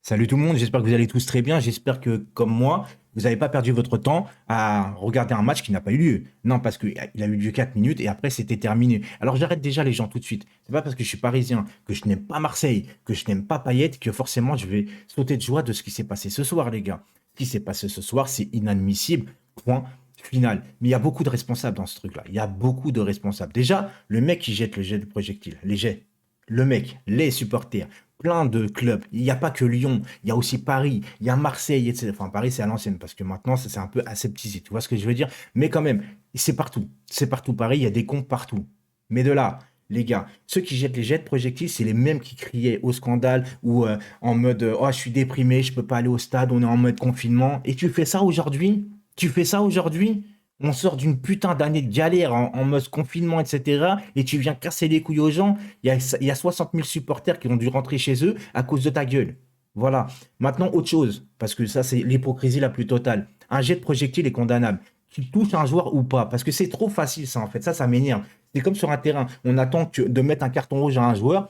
Salut tout le monde, j'espère que vous allez tous très bien. J'espère que, comme moi, vous n'avez pas perdu votre temps à regarder un match qui n'a pas eu lieu. Non, parce qu'il a eu lieu 4 minutes et après c'était terminé. Alors j'arrête déjà les gens tout de suite. C'est pas parce que je suis parisien, que je n'aime pas Marseille, que je n'aime pas Payet, que forcément je vais sauter de joie de ce qui s'est passé ce soir, les gars. Ce qui s'est passé ce soir, c'est inadmissible. Point final. Mais il y a beaucoup de responsables dans ce truc-là. Il y a beaucoup de responsables. Déjà, le mec qui jette le jet de projectile, les jets. Le mec, les supporters, plein de clubs. Il n'y a pas que Lyon, il y a aussi Paris, il y a Marseille, etc. Enfin, Paris, c'est à l'ancienne, parce que maintenant, ça, c'est un peu aseptisé. Tu vois ce que je veux dire? Mais quand même, c'est partout. C'est partout Paris, il y a des cons partout. Mais de là, les gars, ceux qui jettent les jets de projectiles, c'est les mêmes qui criaient au scandale ou en mode oh, je suis déprimé, je peux pas aller au stade, on est en mode confinement. Et tu fais ça aujourd'hui? Tu fais ça aujourd'hui? On sort d'une putain d'année de galère en mode confinement, etc. Et tu viens casser les couilles aux gens. Il y a 60 000 supporters qui ont dû rentrer chez eux à cause de ta gueule. Voilà. Maintenant, autre chose, parce que ça, c'est l'hypocrisie la plus totale. Un jet de projectile est condamnable. Tu touches un joueur ou pas, parce que c'est trop facile, ça, en fait. Ça m'énerve. C'est comme sur un terrain. On attend de mettre un carton rouge à un joueur.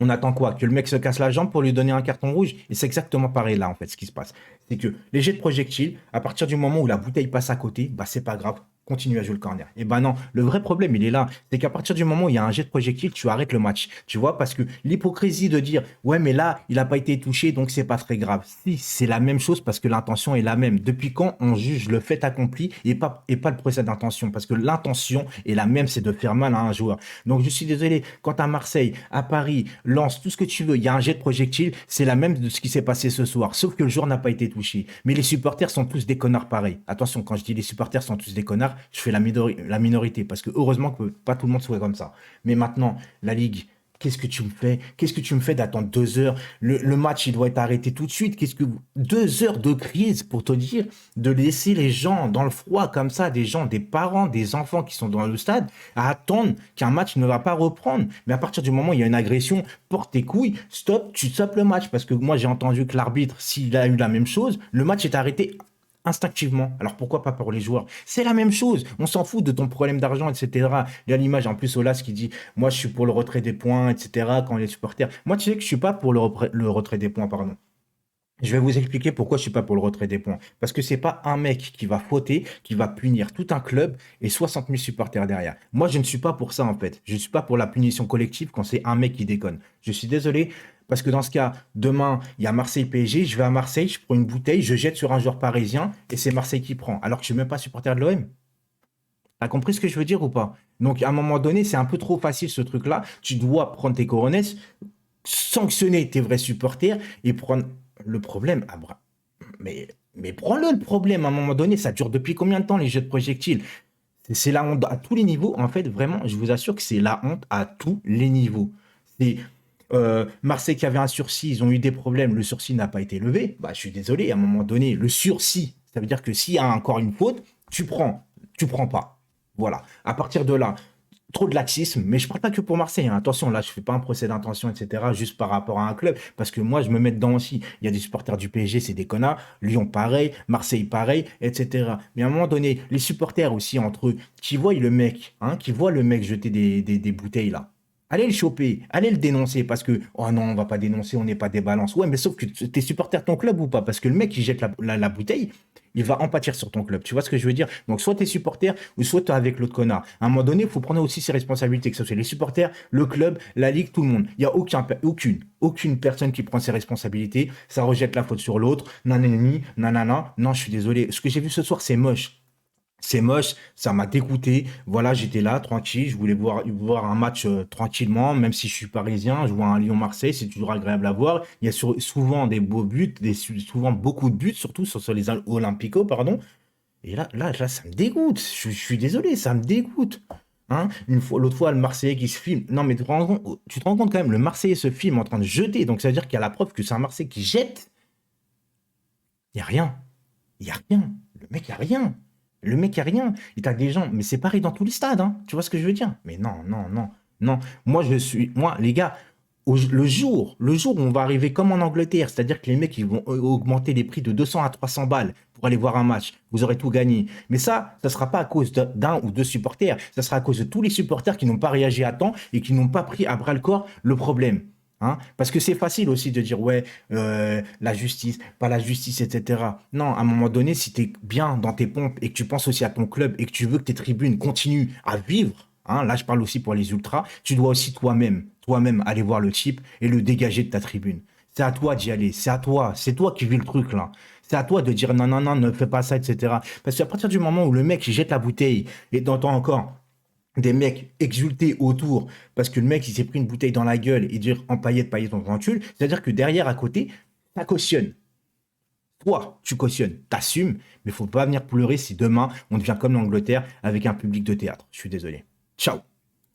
On attend quoi? Que le mec se casse la jambe pour lui donner un carton rouge? Et c'est exactement pareil là, en fait, ce qui se passe. C'est que les jets de projectiles, à partir du moment où la bouteille passe à côté, bah c'est pas grave. Continue à jouer le corner. Et ben non, le vrai problème, il est là. C'est qu'à partir du moment où il y a un jet de projectile, tu arrêtes le match. Tu vois, parce que l'hypocrisie de dire, ouais, mais là, il n'a pas été touché, donc c'est pas très grave. Si, c'est la même chose parce que l'intention est la même. Depuis quand on juge le fait accompli et pas le procès d'intention? Parce que l'intention est la même, c'est de faire mal à un joueur. Donc je suis désolé, quand à Marseille, à Paris, Lens, tout ce que tu veux, il y a un jet de projectile, c'est la même de ce qui s'est passé ce soir, sauf que le joueur n'a pas été touché. Mais les supporters sont tous des connards pareils. Attention, quand je dis les supporters sont tous des connards, je fais la minorité, parce que heureusement que pas tout le monde soit comme ça. Mais maintenant, la Ligue, qu'est-ce que tu me fais? Qu'est-ce que tu me fais d'attendre 2 heures? Le match, il doit être arrêté tout de suite. 2 heures de crise pour te dire de laisser les gens dans le froid comme ça, des gens, des parents, des enfants qui sont dans le stade, à attendre qu'un match ne va pas reprendre. Mais à partir du moment où il y a une agression, porte tes couilles, stop, tu stoppes le match. Parce que moi, j'ai entendu que l'arbitre, s'il a eu la même chose, le match est arrêté instinctivement. Alors pourquoi pas pour les joueurs? C'est la même chose. On s'en fout de ton problème d'argent, etc. Il y a l'image en plus Olas qui dit moi je suis pour le retrait des points, etc. Quand les supporters. Moi tu sais que je suis pas pour le retrait des points, pardon. Je vais vous expliquer pourquoi je suis pas pour le retrait des points. Parce que c'est pas un mec qui va fauter, qui va punir tout un club et 60 000 supporters derrière. Moi, je ne suis pas pour ça, en fait. Je ne suis pas pour la punition collective quand c'est un mec qui déconne. Je suis désolé, parce que dans ce cas, demain, il y a Marseille-PSG, je vais à Marseille, je prends une bouteille, je jette sur un joueur parisien et c'est Marseille qui prend. Alors que je suis même pas supporter de l'OM. T'as compris ce que je veux dire ou pas? Donc, à un moment donné, c'est un peu trop facile ce truc-là. Tu dois prendre tes coronets, sanctionner tes vrais supporters et prendre le problème. Mais prends-le le problème à un moment donné. Ça dure depuis combien de temps les jeux de projectiles? C'est la honte à tous les niveaux. En fait, vraiment, je vous assure que c'est la honte à tous les niveaux. C'est Marseille qui avait un sursis, ils ont eu des problèmes, le sursis n'a pas été levé. Bah, je suis désolé, à un moment donné, le sursis, ça veut dire que s'il y a encore une faute, tu prends pas. Voilà. À partir de là, trop de laxisme, mais je parle pas que pour Marseille, hein. Attention, là, je fais pas un procès d'intention, etc., juste par rapport à un club, parce que moi, je me mets dedans aussi. Il y a des supporters du PSG, c'est des connards, Lyon pareil, Marseille pareil, etc. Mais à un moment donné, les supporters aussi entre eux, qui voient le mec, hein, qui voient le mec jeter des bouteilles là. Allez le choper, allez le dénoncer parce que, oh non, on va pas dénoncer, on n'est pas des balances. Ouais, mais sauf que t'es supporter de ton club ou pas? Parce que le mec qui jette la bouteille, il va en pâtir sur ton club. Tu vois ce que je veux dire? Donc, soit t'es supporter ou soit t'es avec l'autre connard. À un moment donné, il faut prendre aussi ses responsabilités, que ce soit les supporters, le club, la ligue, tout le monde. Il n'y a aucune personne qui prend ses responsabilités. Ça rejette la faute sur l'autre. Nanani, nanana. Non, je suis désolé. Ce que j'ai vu ce soir, c'est moche. C'est moche, ça m'a dégoûté. Voilà, j'étais là, tranquille. Je voulais voir un match tranquillement, même si je suis parisien. Je vois un Lyon-Marseille, c'est toujours agréable à voir. Il y a souvent des beaux buts, souvent beaucoup de buts, surtout sur les Olympico, pardon. Et là, ça me dégoûte. Je suis désolé, ça me dégoûte. Hein, l'autre fois, le Marseillais qui se filme. Non, mais tu te rends compte quand même, le Marseillais se filme en train de jeter. Donc, ça veut dire qu'il y a la preuve que c'est un Marseillais qui jette. Il n'y a rien. Il n'y a rien. Le mec, il n'y a rien. Le mec, il n'y a rien. Il t'a des gens. Mais c'est pareil dans tous les stades. Hein. Tu vois ce que je veux dire? Mais non, non, non, non. Moi, les gars, le jour où on va arriver comme en Angleterre, c'est-à-dire que les mecs, ils vont augmenter les prix de 200 à 300 balles pour aller voir un match. Vous aurez tout gagné. Mais ça sera pas à cause d'un ou deux supporters. Ça sera à cause de tous les supporters qui n'ont pas réagi à temps et qui n'ont pas pris à bras le corps le problème. Hein? Parce que c'est facile aussi de dire, ouais, la justice, pas la justice, etc. Non, à un moment donné, si tu es bien dans tes pompes et que tu penses aussi à ton club et que tu veux que tes tribunes continuent à vivre, hein, là je parle aussi pour les ultras, tu dois aussi toi-même aller voir le type et le dégager de ta tribune. C'est à toi d'y aller, c'est toi qui vis le truc là. C'est à toi de dire non, non, non, ne fais pas ça, etc. Parce qu'à partir du moment où le mec il jette la bouteille et t'entends encore des mecs exultés autour parce que le mec il s'est pris une bouteille dans la gueule et dire empaillette, paillette, on ventule, c'est-à-dire que derrière à côté, ça cautionne. Toi, tu cautionnes, t'assumes, mais faut pas venir pleurer si demain on devient comme l'Angleterre avec un public de théâtre. Je suis désolé. Ciao.